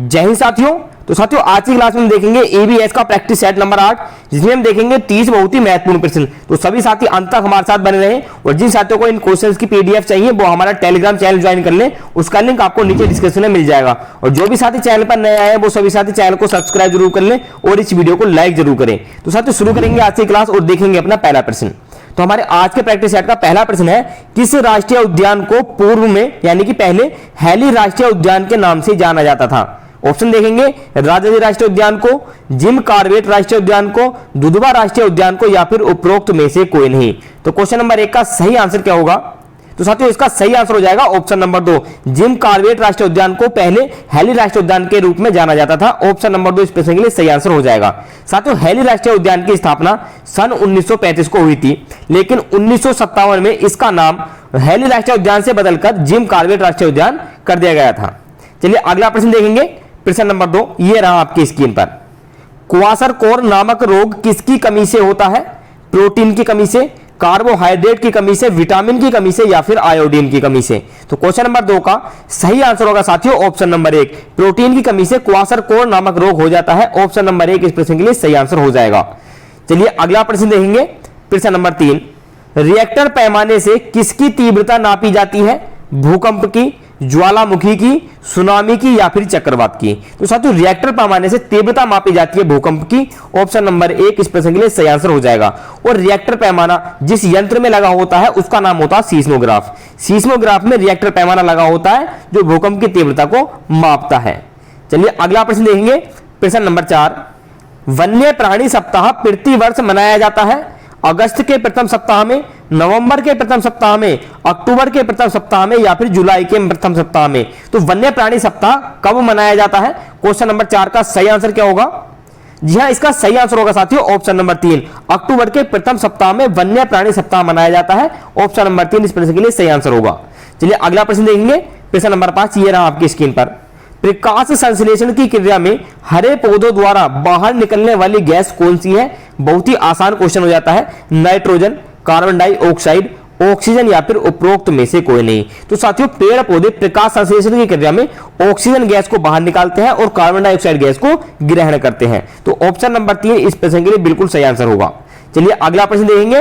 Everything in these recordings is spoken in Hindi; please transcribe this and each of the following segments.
जय हिंद साथियों। तो साथियों आज की क्लास में हम देखेंगे एबीएस का प्रैक्टिस सेट नंबर 8, जिसमें हम देखेंगे 30 बहुत ही महत्वपूर्ण प्रश्न। तो सभी साथी अंत तक हमारे साथ बने रहें और जिन साथियों को इन क्वेश्चंस की पीडीएफ चाहिए वो हमारा टेलीग्राम चैनल ज्वाइन कर लें, उसका लिंक आपको नीचे डिस्क्रिप्शन में मिल जाएगा। और जो भी साथी चैनल पर नए आए हैं वो सभी साथी चैनल को सब्सक्राइब जरूर कर लें और इस वीडियो को लाइक जरूर करें। तो साथियों शुरू करेंगे आज की क्लास और देखेंगे अपना पहला प्रश्न। तो हमारे आज के प्रैक्टिस सेट का पहला प्रश्न है, किस राष्ट्रीय उद्यान को पूर्व में यानी कि पहले हैली राष्ट्रीय उद्यान के नाम से जाना जाता था? ऑप्शन देखेंगे, राजाजी राष्ट्रीय उद्यान को, जिम कॉर्बेट राष्ट्रीय उद्यान को, दुधवा राष्ट्रीय उद्यान को, या फिर उपरोक्त में से कोई नहीं। तो क्वेश्चन नंबर 1 का सही आंसर क्या होगा? तो साथियों इसका सही आंसर हो जाएगा ऑप्शन नंबर 2, जिम कॉर्बेट राष्ट्रीय उद्यान को पहले हैली राष्ट्रीय उद्यान के रूप में जाना जाता था। ऑप्शन नंबर 2 इस प्रश्न के लिए सही आंसर हो जाएगा। साथियों हैली राष्ट्रीय उद्यान की स्थापना सन 1935 को हुई थी, लेकिन 1957 में इसका नाम हैली राष्ट्रीय उद्यान से बदलकर जिम कॉर्बेट राष्ट्रीय उद्यान कर दिया गया था। चलिए अगला प्रश्न देखेंगे, प्रश्न नंबर 2 ये रहा आपकी स्क्रीन पर। क्वाशरकोर नामक रोग किसकी कमी से होता है? प्रोटीन की कमी से, कार्बोहाइड्रेट की कमी से, विटामिन की कमी से, या फिर आयोडीन की कमी से? तो क्वेश्चन नंबर 2 का सही आंसर होगा साथियों ऑप्शन नंबर 1, प्रोटीन की कमी से क्वाशरकोर नामक रोग हो जाता है। ऑप्शन नंबर 1 इस प्रश्न के लिए सही आंसर हो जाएगा। चलिए अगला प्रश्न देखेंगे, प्रश्न नंबर 3, रिएक्टर पैमाने से किसकी तीव्रता नापी जाती है? भूकंप की, ज्वालामुखी की, सुनामी की, या फिर चक्रवात की? तो साथियों रिएक्टर पैमाने से तीव्रता मापी जाती है भूकंप की। ऑप्शन नंबर 1 इस प्रश्न के लिए सही आंसर हो जाएगा। और रिएक्टर पैमाना जिस यंत्र में लगा होता है उसका नाम होता है सीस्मोग्राफ। सीस्मोग्राफ में रिएक्टर पैमाना लगा होता है जो भूकंप की तीव्रता को मापता है। चलिए अगला प्रश्न देखेंगे, प्रश्न नंबर 4, वन्य प्राणी सप्ताह प्रति वर्ष मनाया जाता है? अगस्त के प्रथम सप्ताह में, नवंबर के प्रथम सप्ताह में, अक्टूबर के प्रथम सप्ताह में, या फिर जुलाई के प्रथम सप्ताह में? तो वन्य प्राणी सप्ताह कब मनाया जाता है? क्वेश्चन नंबर 4 का सही आंसर क्या होगा? जी हां, इसका सही आंसर होगा साथियों ऑप्शन नंबर 3, अक्टूबर के प्रथम सप्ताह में वन्य प्राणी सप्ताह मनाया जाता है। ऑप्शन नंबर 3 इस प्रश्न के लिए सही आंसर होगा। चलिए अगला प्रश्न देखेंगे, प्रश्न नंबर 5 ये रहा आपकी स्क्रीन पर। प्रकाश संश्लेषण की क्रिया में हरे पौधों द्वारा बाहर निकलने वाली गैस कौन सी है? बहुत ही आसान क्वेश्चन हो जाता है। नाइट्रोजन, कार्बन डाइऑक्साइड, ऑक्सीजन, या फिर उपरोक्त में से कोई नहीं? तो साथियों पेड़ पौधे प्रकाश संश्लेषण की क्रिया में ऑक्सीजन गैस को बाहर निकालते हैं और कार्बन डाइऑक्साइड गैस को ग्रहण करते हैं। तो ऑप्शन नंबर 3 इस प्रश्न के लिए बिल्कुल सही आंसर होगा। चलिए अगला प्रश्न देखेंगे,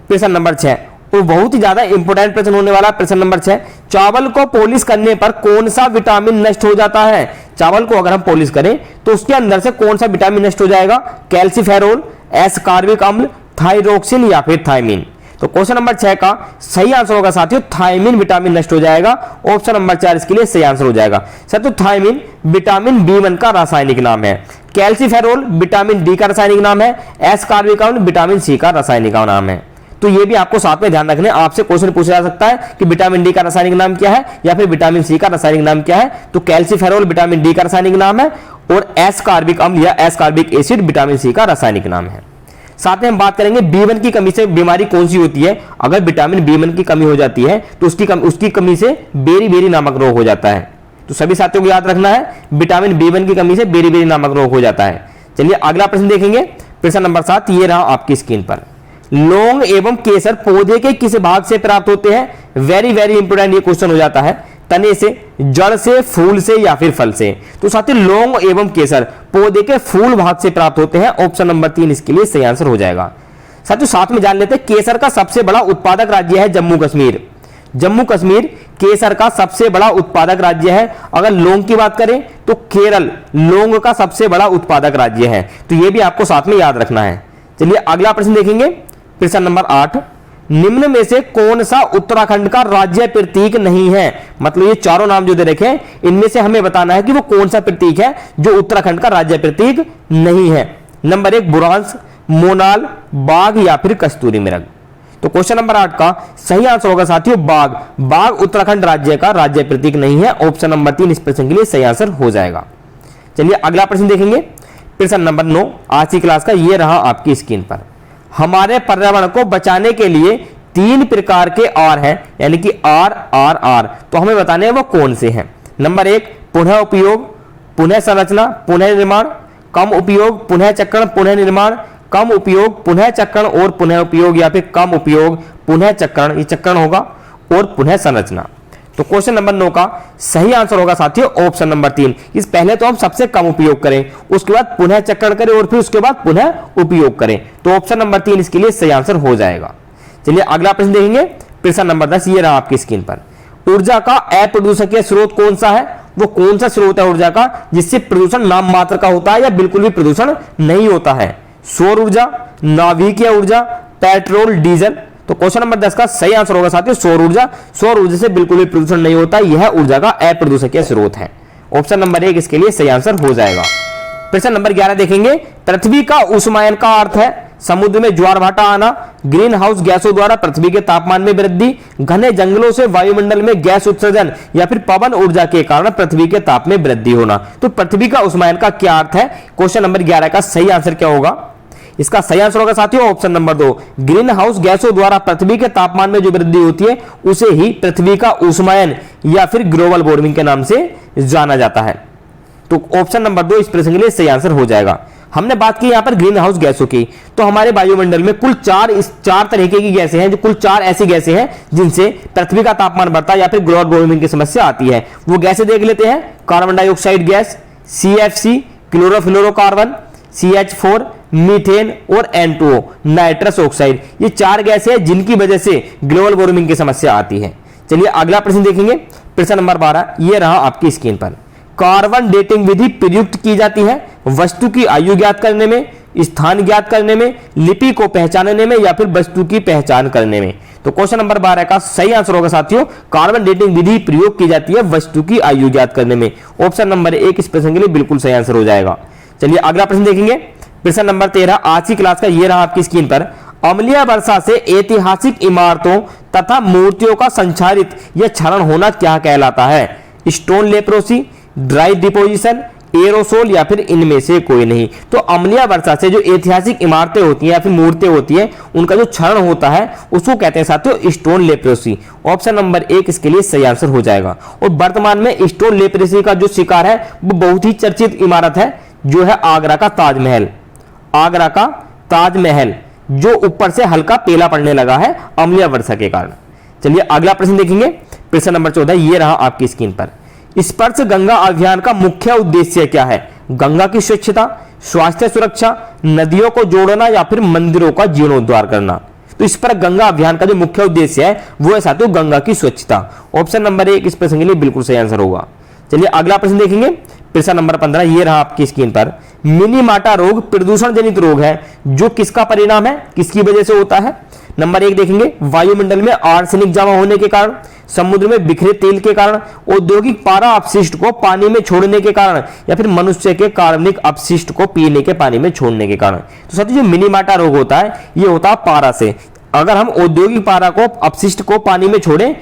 प्रश्न नंबर 6, तो बहुत ही ज्यादा इंपोर्टेंट प्रश्न होने वाला प्रश्न नंबर 6, चावल को पॉलिश करने पर कौन सा विटामिन नष्ट हो जाता है? चावल को अगर हम पॉलिश करें तो उसके अंदर से कौन सा विटामिन नष्ट हो जाएगा? कैल्सीफेरोल, एस्कॉर्बिक अम्ल, थायरोक्सिन, या फिर थायमिन? तो क्वेश्चन नंबर 6 का सही आंसर होगा साथियों थायमिन विटामिन नष्ट हो जाएगा। ऑप्शन नंबर 4 इसके लिए सही आंसर हो जाएगा। साथियों थायमिन विटामिन B1 का रासायनिक नाम है, कैल्सीफेरोल विटामिन D का रासायनिक नाम है, एस्कॉर्बिक अम्ल विटामिन C का रासायनिक नाम है। तो ये भी आपको साथ में ध्यान रखना है, आपसे क्वेश्चन पूछा जा सकता है कि विटामिन डी का रासायनिक नाम क्या है या फिर विटामिन सी का रासायनिक नाम क्या है। तो कैल्सीफेरोल विटामिन डी का रासायनिक नाम है और एस्कॉर्बिक अम्ल या एस्कॉर्बिक एसिड विटामिन सी का रासायनिक नाम है। साथ में हम बात करेंगे B1 की कमी से बीमारी कौन सी होती है? अगर विटामिन B1 की कमी हो जाती है तो उसकी कमी से बेरी-बेरी नामक रोग हो जाता है। तो सभी साथियों को याद रखना है, विटामिन B1 की कमी से बेरी-बेरी नामक रोग हो जाता है। चलिए अगला प्रश्न देखेंगे, प्रश्न नंबर 7 ये रहा आपकी स्क्रीन पर। लौंग एवं केसर पौधे के किस भाग से प्राप्त होते हैं? वेरी वेरी इंपोर्टेंट ये क्वेश्चन हो जाता है। तने से, जड़ से, फूल से, या फिर फल से? तो साथियों लौंग एवं केसर पौधे के फूल भाग से प्राप्त होते हैं। ऑप्शन नंबर 3 इसके लिए सही आंसर हो जाएगा। साथियों साथ में जान लेते हैं, केसर का सबसे बड़ा उत्पादक राज्य है जम्मू कश्मीर। जम्मू कश्मीर केसर का सबसे बड़ा उत्पादक राज्य है। अगर लौंग की बात करें तो केरल लौंग का सबसे बड़ा उत्पादक राज्य है। तो यह भी आपको साथ में याद रखना है। चलिए अगला प्रश्न देखेंगे, प्रश्न नंबर 8, निम्न में से कौन सा उत्तराखंड का राज्य प्रतीक नहीं है? मतलब ये चारों नाम जो दे रखे हैं इनमें से हमें बताना है कि वो कौन सा प्रतीक है जो उत्तराखंड का राज्य प्रतीक नहीं है। नंबर 1 बुरांश, मोनाल, बाघ, या फिर कस्तूरी मृग? तो क्वेश्चन नंबर 8 का सही आंसर होगा साथियों बाघ। बाघ उत्तराखंड राज्य का राज्य प्रतीक नहीं है। ऑप्शन नंबर 3 इस प्रश्न के लिए सही आंसर हो जाएगा। चलिए अगला प्रश्न देखेंगे, प्रश्न नंबर 9 आज की क्लास का ये रहा आपकी स्क्रीन पर। हमारे पर्यावरण को बचाने के लिए 3 प्रकार के आर हैं, यानी कि आर। तो हमें बताने हैं वो कौन से हैं। नंबर 1 पुनः उपयोग, पुनः संरचना, पुनः निर्माण, कम उपयोग, पुनः चक्रण, पुनः निर्माण, कम उपयोग, पुनः चक्रण और पुनः उपयोग, या फिर कम उपयोग, पुनः चक्रण, ये चक्रण होगा, और पुनः संरचना। तो क्वेश्चन नंबर 9 का सही आंसर होगा साथियों ऑप्शन नंबर 3। इस पहले तो हम सबसे कम उपयोग करें, उसके बाद पुनः चक्रण करें और फिर उसके बाद पुनः उपयोग करें, तो ऑप्शन नंबर 3 इसके लिए सही आंसर हो जाएगा। चलिए अगला प्रश्न देखेंगे, प्रश्न नंबर 10 ये रहा आपकी स्क्रीन पर। ऊर्जा का अप्रदूषकीय स्रोत कौन सा है? वो कौन सा स्रोत है ऊर्जा का जिससे प्रदूषण नाम मात्र का होता है या बिल्कुल भी प्रदूषण नहीं होता है? सौर ऊर्जा, नाभिकीय ऊर्जा, पेट्रोल, डीजल। तो क्वेश्चन नंबर 10 का सही आंसर होगा साथियों सौर ऊर्जा। सौर ऊर्जा से बिल्कुल भी प्रदूषण नहीं होता, यह ऊर्जा का अप्रदूषकीय स्रोत है। ऑप्शन नंबर 1 इसके लिए सही आंसर हो जाएगा। प्रश्न नंबर 11 देखेंगे, पृथ्वी का ऊष्मायन का अर्थ है समुद्र में ज्वार भाटा आना, ग्रीन हाउस गैसों द्वारा पृथ्वी के तापमान में वृद्धि, घने जंगलों से वायुमंडल में गैस उत्सर्जन या फिर पवन ऊर्जा के कारण पृथ्वी के ताप में वृद्धि होना। तो पृथ्वी का ऊष्मायन का क्या अर्थ है? क्वेश्चन नंबर 11 का सही आंसर क्या होगा? इसका सही आंसर होगा साथियों ऑप्शन नंबर 2, ग्रीन हाउस गैसों द्वारा पृथ्वी के तापमान में जो वृद्धि होती है उसे ही पृथ्वी का ऊष्मायन या फिर ग्लोबल वार्मिंग के नाम से जाना जाता है। तो ऑप्शन नंबर 2 इस प्रश्न के लिए सही आंसर हो जाएगा। हमने बात की यहां पर ग्रीन हाउस गैसों की, तो हमारे वायुमंडल में कुल चार तरीके की गैसें हैं, जो कुल 4 ऐसी गैसें हैं जिनसे पृथ्वी का तापमान बढ़ता है या फिर ग्लोबल वार्मिंग की समस्या आती है। वो गैसें देख लेते हैं, carbon dioxide gas, CFC, chlorofluorocarbon, CH4, methane और N2O, नाइट्रस ऑक्साइड। ये 4 गैसें हैं जिनकी वजह से ग्लोबल वार्मिंग की समस्या आती है। चलिए अगला प्रश्न देखेंगे, प्रश्न नंबर 12 ये रहा आपकी स्क्रीन पर। कार्बन डेटिंग विधि प्रयुक्त की जाती है वस्तु की आयु ज्ञात करने में, स्थान ज्ञात करने में, लिपि को पहचानने में या फिर वस्तु की पहचान करने में। तो क्वेश्चन नंबर 12 का सही आंसर होगा साथियों कार्बन डेटिंग विधि प्रयोग की जाती है वस्तु की आयु ज्ञात करने में। ऑप्शन नंबर 1 इस प्रश्न के लिए बिल्कुल सही आंसर हो जाएगा। चलिए अगला प्रश्न देखेंगे, प्रश्न नंबर 13 आज की क्लास का ये रहा आपकी स्क्रीन पर। अम्लीय वर्षा से ऐतिहासिक इमारतों तथा मूर्तियों का संचारित या क्षरण होना क्या कहलाता है? Stone leprosy, dry deposition, aerosol या फिर इनमें से कोई नहीं। तो अम्लीय वर्षा से जो ऐतिहासिक इमारतें होती हैं या फिर मूर्तें होती हैं उनका जो क्षरण होता है उसको कहते हैं साथियों स्टोन लेप्रोसी। ऑप्शन नंबर 1 इसके लिए सही आंसर हो जाएगा। और वर्तमान में स्टोन लेप्रोसी का जो शिकार है वो बहुत ही चर्चित इमारत है जो है आगरा का ताजमहल। आगरा का ताजमहल जो ऊपर से हल्का पीला पड़ने लगा है अम्लीय वर्षा के कारण। चलिए अगला प्रश्न देखेंगे, प्रश्न नंबर 14 ये रहा आपकी स्क्रीन पर। स्पर्श गंगा अभियान का मुख्य उद्देश्य क्या है? गंगा की स्वच्छता, स्वास्थ्य सुरक्षा, नदियों को जोड़ना या फिर मंदिरों का जीर्णोद्धार करना। तो इस पर गंगा अभियान का जो मुख्य उद्देश्य है वो है साथियों गंगा की स्वच्छता। ऑप्शन नंबर 1 इस प्रश्न के लिए बिल्कुल सही आंसर होगा। चलिए अगला प्रश्न देखेंगे, प्रश्न नंबर 15 ये रहा आपकी स्क्रीन पर। मिनीमाटा रोग प्रदूषण जनित रोग है जो किसका परिणाम है, किसकी वजह से होता है? नंबर 1 देखेंगे वायुमंडल में आर्सेनिक जमा होने के कारण, समुद्र में बिखरे तेल के कारण, औद्योगिक पारा अपशिष्ट को पानी में छोड़ने के कारण या फिर मनुष्य के कार्बनिक अपशिष्ट को पीने के पानी में छोड़ने के कारण। तो साथियों जो मिनीमाटा रोग होता है ये होता है पारा से। अगर हम औद्योगिक पारा को अपशिष्ट को पानी में छोड़ें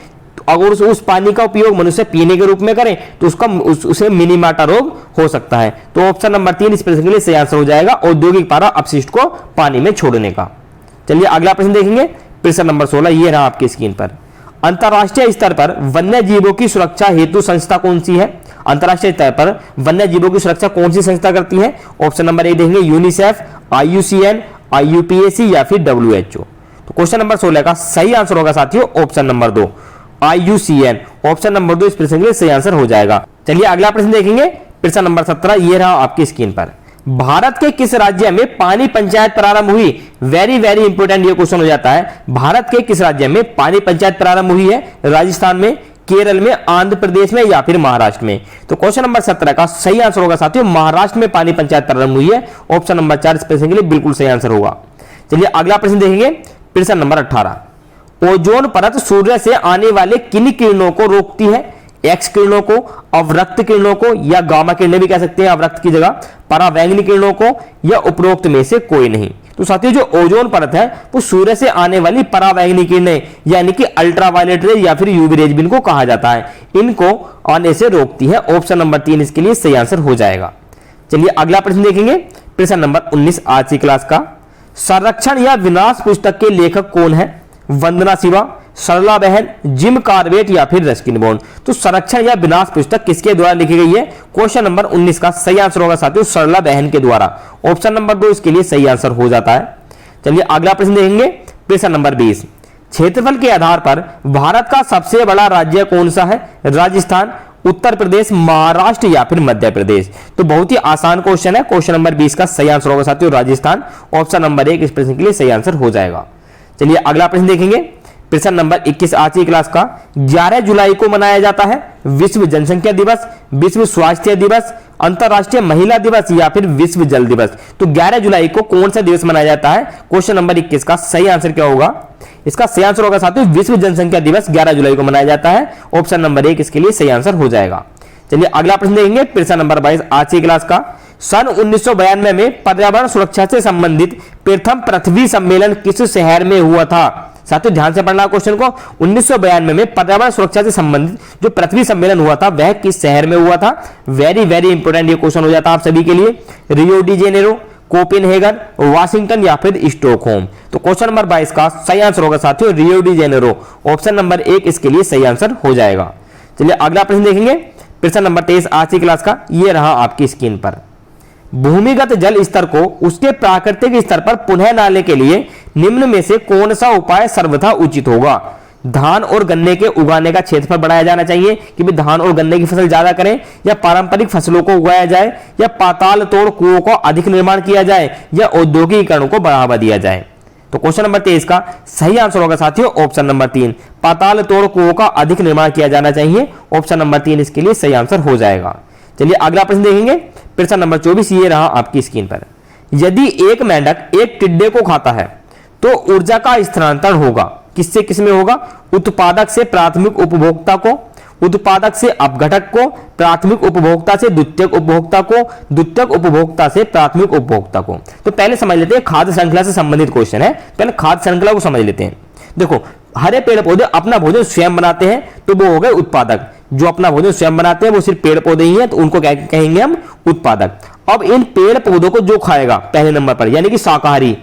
अगर उस पानी का उपयोग मनुष्य पीने के रूप में करें तो उसे मिनीमाटा रोग हो सकता है। तो ऑप्शन नंबर 3 इस प्रश्न के लिए सही आंसर हो जाएगा औद्योगिक पारा अपशिष्ट को पानी में छोड़ने का। चलिए अगला प्रश्न देखेंगे, प्रश्न नंबर 16 ये रहा आपकी स्क्रीन पर। अंतरराष्ट्रीय स्तर पर वन्य जीवों की सुरक्षा हेतु संस्था कौन सी है? अंतरराष्ट्रीय स्तर पर वन्य जीवों की सुरक्षा कौन सी संस्था करती है? ऑप्शन नंबर 1 देखेंगे यूनिसेफ, IUCN, IUPAC या फिर WHO। तो क्वेश्चन नंबर 16 का सही आंसर होगा साथियों option number 2 IUCN। Option number 2 इस प्रश्न के लिए सही आंसर हो जाएगा। चलिए अगला प्रश्न देखेंगे, प्रश्न नंबर 17 ये रहा आपकी स्क्रीन पर। भारत के किस राज्य में पानी पंचायत प्रारंभ हुई? वेरी वेरी इंपोर्टेंट ये क्वेश्चन हो जाता है। भारत के किस राज्य में पानी पंचायत प्रारंभ हुई है? राजस्थान में, केरल में, आंध्र प्रदेश में या फिर महाराष्ट्र में? तो क्वेश्चन नंबर 17 का सही आंसर होगा साथियों महाराष्ट्र में पानी पंचायत प्रारंभ हुई है। ऑप्शन नंबर 4 इस प्रश्न के लिए बिल्कुल सही आंसर होगा। चलिए अगला प्रश्न देखेंगे, प्रश्न नंबर 18। ओजोन परत सूर्य से आने वाले किन किरणों को रोकती है? एक्स किरणों को, अवरक्त किरणों को या गामा किरणें भी कह सकते हैं अवरक्त की जगह, परावैंगनी किरणों को या उपरोक्त में से कोई नहीं। तो साथियों जो ओजोन परत है वो सूर्य से आने वाली परावैंगनी किरणें यानी कि अल्ट्रावायलेट रेज या फिर यूवी रेज भी इनको कहा जाता है, इनको आने से रोकती है। ऑप्शन नंबर 3 इसके लिए सही आंसर हो जाएगा। चलिए अगला प्रश्न देखेंगे, प्रश्न नंबर 19 आज की क्लास का। संरक्षण या विनाश पुस्तक के लेखक कौन है? वंदना शिवा, सरला बहन, जिम कार्बेट या फिर रस्किन बॉन्ड। तो संरक्षण या विनाश पुस्तक किसके द्वारा लिखी गई है? क्वेश्चन नंबर 19 का सही आंसर होगा साथियों सरला बहन के द्वारा। ऑप्शन नंबर 2 इसके लिए सही आंसर हो जाता है। चलिए अगला प्रश्न देखेंगे, प्रश्न नंबर 20। क्षेत्रफल के आधार पर भारत का सबसे बड़ा राज्य कौन सा है? राजस्थान, उत्तर प्रदेश, महाराष्ट्र या फिर मध्य प्रदेश। तो बहुत ही आसान क्वेश्चन है। क्वेश्चन नंबर 20 का सही आंसर होगा साथियों राजस्थान। ऑप्शन नंबर 1 इस प्रश्न के लिए सही आंसर हो जाएगा। चलिए अगला प्रश्न देखेंगे। प्रश्न नंबर 21 आज की क्लास का 11 जुलाई को मनाया जाता है विश्व जनसंख्या दिवस, विश्व स्वास्थ्य दिवस, अंतरराष्ट्रीय महिला दिवस या फिर विश्व जल दिवस। तो 11 जुलाई को कौन सा दिवस मनाया जाता है? क्वेश्चन नंबर 21 का सही आंसर क्या होगा? इसका सही आंसर होगा साथियों विश्व जनसंख्या दिवस 11 जुलाई को मनाया जाता है। ऑप्शन नंबर 1 इसके लिए सही आंसर हो जाएगा। चलिए अगला प्रश्न देखेंगे। प्रश्न नंबर 22 आज की क्लास का सन 1992 में पर्यावरण सुरक्षा से संबंधित प्रथम पृथ्वी सम्मेलन किस शहर में हुआ था? साथियों ध्यान से पढ़ना क्वेश्चन को। 1992 में पर्यावरण सुरक्षा से संबंधित जो पृथ्वी सम्मेलन हुआ था वह किस शहर में हुआ था? वेरी वेरी इंपोर्टेंट ये क्वेश्चन हो जाता है आप सभी के लिए। Rio de Janeiro, Copenhagen, Washington या फिर स्टॉकहोम। तो क्वेश्चन नंबर 22 का सही आंसर होगा साथियों Rio de Janeiro. Option number 1 इसके लिए सही आंसर हो जाएगा। चलिए अगला प्रश्न देखेंगे। प्रश्न नंबर 23 आज की क्लास का ये रहा आपकी स्क्रीन पर। भूमिगत जल स्तर को उसके प्राकृतिक स्तर पर पुनः लाने के लिए निम्न में से कौन सा उपाय सर्वथा उचित होगा? धान और गन्ने के उगाने का क्षेत्रफल बढ़ाया जाना चाहिए कि भाई धान और गन्ने की फसल ज्यादा करें, या पारंपरिक फसलों को उगाया जाए, या पाताल तोड़ कुओं को अधिक निर्माण किया जाए, या औद्योगिकीकरण को बढ़ावा दिया जाए। तो क्वेश्चन नंबर 23 का सही आंसर होगा साथियों ऑप्शन नंबर 3 पाताल तोड़ कुओं का अधिक निर्माण किया जाना चाहिए। ऑप्शन नंबर 3 इसके लिए सही आंसर हो जाएगा। चलिए अगला प्रश्न देखेंगे। प्रश्न नंबर 24 ये रहा आपकी स्क्रीन पर। यदि एक मेंढक एक टिड्डे को खाता है तो ऊर्जा का स्थानांतरण होगा किससे किसमें होगा? उत्पादक से प्राथमिक उपभोक्ता को, उत्पादक से अपघटक को, प्राथमिक उपभोक्ता से द्वितीयक उपभोक्ता को, द्वितीयक उपभोक्ता से प्राथमिक उपभोक्ता को। तो पहले समझ लेते हैं खाद्य श्रृंखला से संबंधित क्वेश्चन है। पहले खाद्य श्रृंखला को समझ लेते हैं। देखो हरे पेड़ पौधे अपना भोजन स्वयं बनाते हैं तो वो हो गए उत्पादक। जो अपना भोजन स्वयं बनाते हैं वो सिर्फ पेड़ पौधे ही हैं तो उनको क्या कहेंगे हम? उत्पादक। अब इन पेड़ पौधों को जो खाएगा पहले नंबर पर यानी कि शाकाहारी,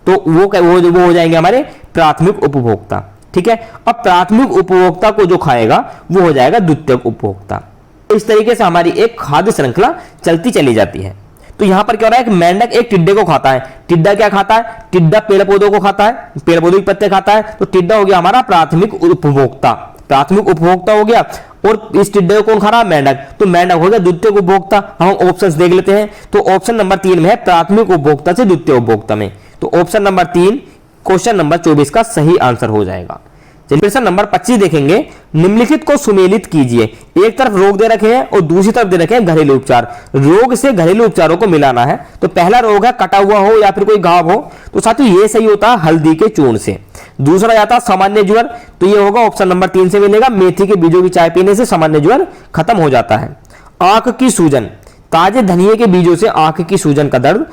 तो वो हो जाएंगे हमारे प्राथमिक उपभोक्ता। ठीक है। अब प्राथमिक उपभोक्ता को जो खाएगा वो हो जाएगा द्वितीयक उपभोक्ता। इस तरीके से हमारी एक खाद्य श्रृंखला चलती चली जाती है। तो यहां पर क्या हो रहा है? एक मेंढक एक टिड्डे को खाता है। टिड्डा क्या खाता है? टिड्डा पेड़ पौधों को खाता है, पेड़ पौधों के पत्ते खाता है। तो टिड्डा हो गया हमारा प्राथमिक उपभोक्ता, प्राथमिक उपभोक्ता हो गया। और इस टिड्डे को कौन खा रहा है? मेंढक। तो मेंढक हो गया द्वितीयक उपभोक्ता। हम ऑप्शंस देख लेते हैं। तो ऑप्शन नंबर 3 में है प्राथमिक उपभोक्ता से द्वितीय उपभोक्ता में। तो ऑप्शन नंबर 3 क्वेश्चन नंबर 24 का सही आंसर हो जाएगा। चलिए प्रश्न नंबर 25 देखेंगे। निम्नलिखित को सुमेलित कीजिए। एक तरफ रोग दे रखे हैं और दूसरी तरफ दे रखे हैं घरेलू उपचार। रोग से घरेलू उपचारों को मिलाना है। तो पहला रोग है कटा हुआ हो या फिर कोई घाव हो, तो साथियों ये सही होता है हल्दी के चूर्ण से। दूसरा जाता है सामान्य ज्वर, तो ये होगा ऑप्शन नंबर 3 से मिलेगा मेथी के बीजों की चाय पीने से सामान्य ज्वर खत्म हो जाता है। आंख की सूजन, ताजे धनिये के बीजों से आंख की सूजन का दर्द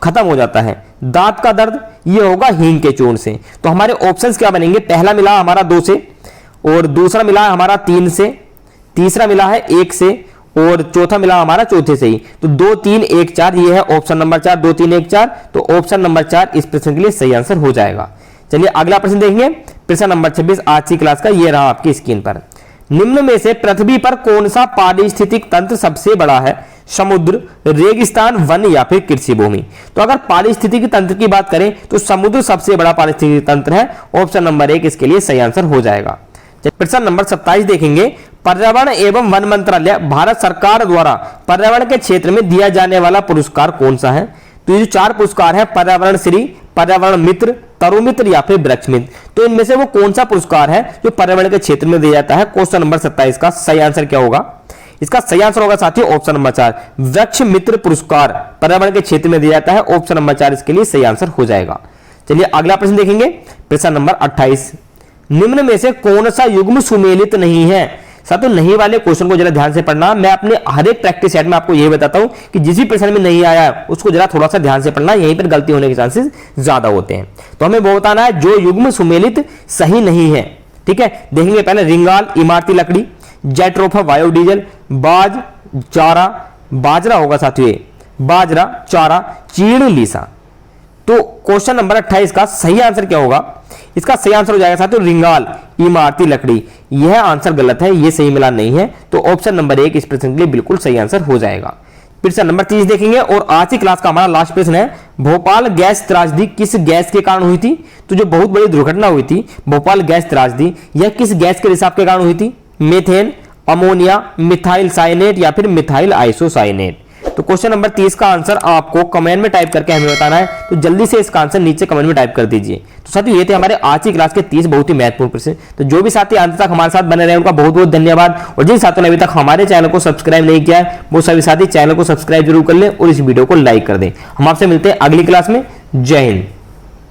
खत्म हो जाता है। दांत का दर्द, ये होगा हींग के चूर्ण से। तो हमारे ऑप्शंस क्या बनेंगे? पहला मिला हमारा 2 से, और दूसरा मिला है हमारा 3 से, तीसरा मिला है 1 से, और चौथा मिला हमारा चौथे से ही। तो 2 3 1 4 ये है ऑप्शन नंबर 4, 2 3 1 4। तो ऑप्शन नंबर 4 इस प्रश्न के लिए सही आंसर हो जाएगा। चलिए अगला प्रश्न देखेंगे। प्रश्न नंबर 26 आज की क्लास का ये रहा आपकी स्क्रीन पर। निम्न में से पृथ्वी पर कौन सा पारिस्थितिक तंत्र सबसे बड़ा है? समुद्र, रेगिस्तान, वन या फिर कृषि भूमि। तो अगर पारिस्थितिकी तंत्र की बात करें तो समुद्र सबसे बड़ा पारिस्थितिकी तंत्र है। ऑप्शन नंबर 1 इसके लिए सही आंसर हो जाएगा। प्रश्न नंबर 27 देखेंगे। पर्यावरण एवं वन मंत्रालय भारत सरकार द्वारा पर्यावरण के क्षेत्र में दिया जाने वाला पुरस्कार कौन सा है? तो ये जो 4 पुरस्कार है पर्यावरण श्री, पर्यावरण मित्र, तरु मित्र या फिर वृक्ष मित्र, तो इनमें से वो कौन सा पुरस्कार है जो पर्यावरण के क्षेत्र में दिया जाता है? क्वेश्चन नंबर 27 का सही आंसर क्या होगा? इसका सही आंसर होगा साथियों ऑप्शन नंबर 4 वृक्ष मित्र पुरस्कार पर्यावरण के क्षेत्र में दिया जाता है। ऑप्शन नंबर 4 इसके लिए सही आंसर हो जाएगा। चलिए अगला प्रश्न देखेंगे। प्रश्न नंबर 28। निम्न में से कौन सा युग्म सुमेलित नहीं है? साथियों नहीं वाले क्वेश्चन को जरा ध्यान से पढ़ना। मैं अपने हर एक प्रैक्टिस सेट में आपको यही बताता हूं कि जिस भी प्रश्न में नहीं आया उसको जरा थोड़ा सा ध्यान से पढ़ना, यहीं पर गलती होने के चांसेस ज्यादा होते हैं। तो हमें वो बताना है जो युग्म सुमेलित सही नहीं है। ठीक है, देखेंगे पहले रिंगाल इमारती लकड़ी, जेट्रोफा बायोडीजल, बाज चारा, बाजरा होगा साथियों, बाजरा चारा, चीड़ लीसा। तो क्वेश्चन नंबर 28 का सही आंसर क्या होगा? इसका सही आंसर हो जाएगा साथियों रिंगाल इमारती लकड़ी। यह आंसर गलत है, यह सही मिला नहीं है। तो ऑप्शन नंबर 1 इस प्रश्न के लिए बिल्कुल सही आंसर हो जाएगा। प्रश्न नंबर 30 देखेंगे और आज की क्लास का हमारा लास्ट प्रश्न है, भोपाल गैस त्रासदी किस गैस के कारण हुई थी? तो जो बहुत बड़ी दुर्घटना हुई थी भोपाल गैस त्रासदी, यह किस गैस के रिसाव के कारण हुई थी? मीथेन, अमोनिया, मिथाइल साइनेट या फिर मिथाइल आइसोसाइनेट। तो क्वेश्चन नंबर 30 का आंसर आपको कमेंट में टाइप करके हमें बताना है, तो जल्दी से इसका आंसर नीचे कमेंट में टाइप कर दीजिए। तो साथियों ये थे हमारे आज की क्लास के 30 बहुत ही महत्वपूर्ण प्रश्न। तो जो भी साथी अंत तक हमारे साथ बने रहे उनका बहुत बहुत धन्यवाद, और जिन साथियों ने अभी तक हमारे चैनल को सब्सक्राइब नहीं किया है वो सभी साथी चैनल को सब्सक्राइब जरूर कर लें और इस वीडियो को लाइक कर दें। हम आपसे मिलते हैं अगली क्लास में। जय हिंद।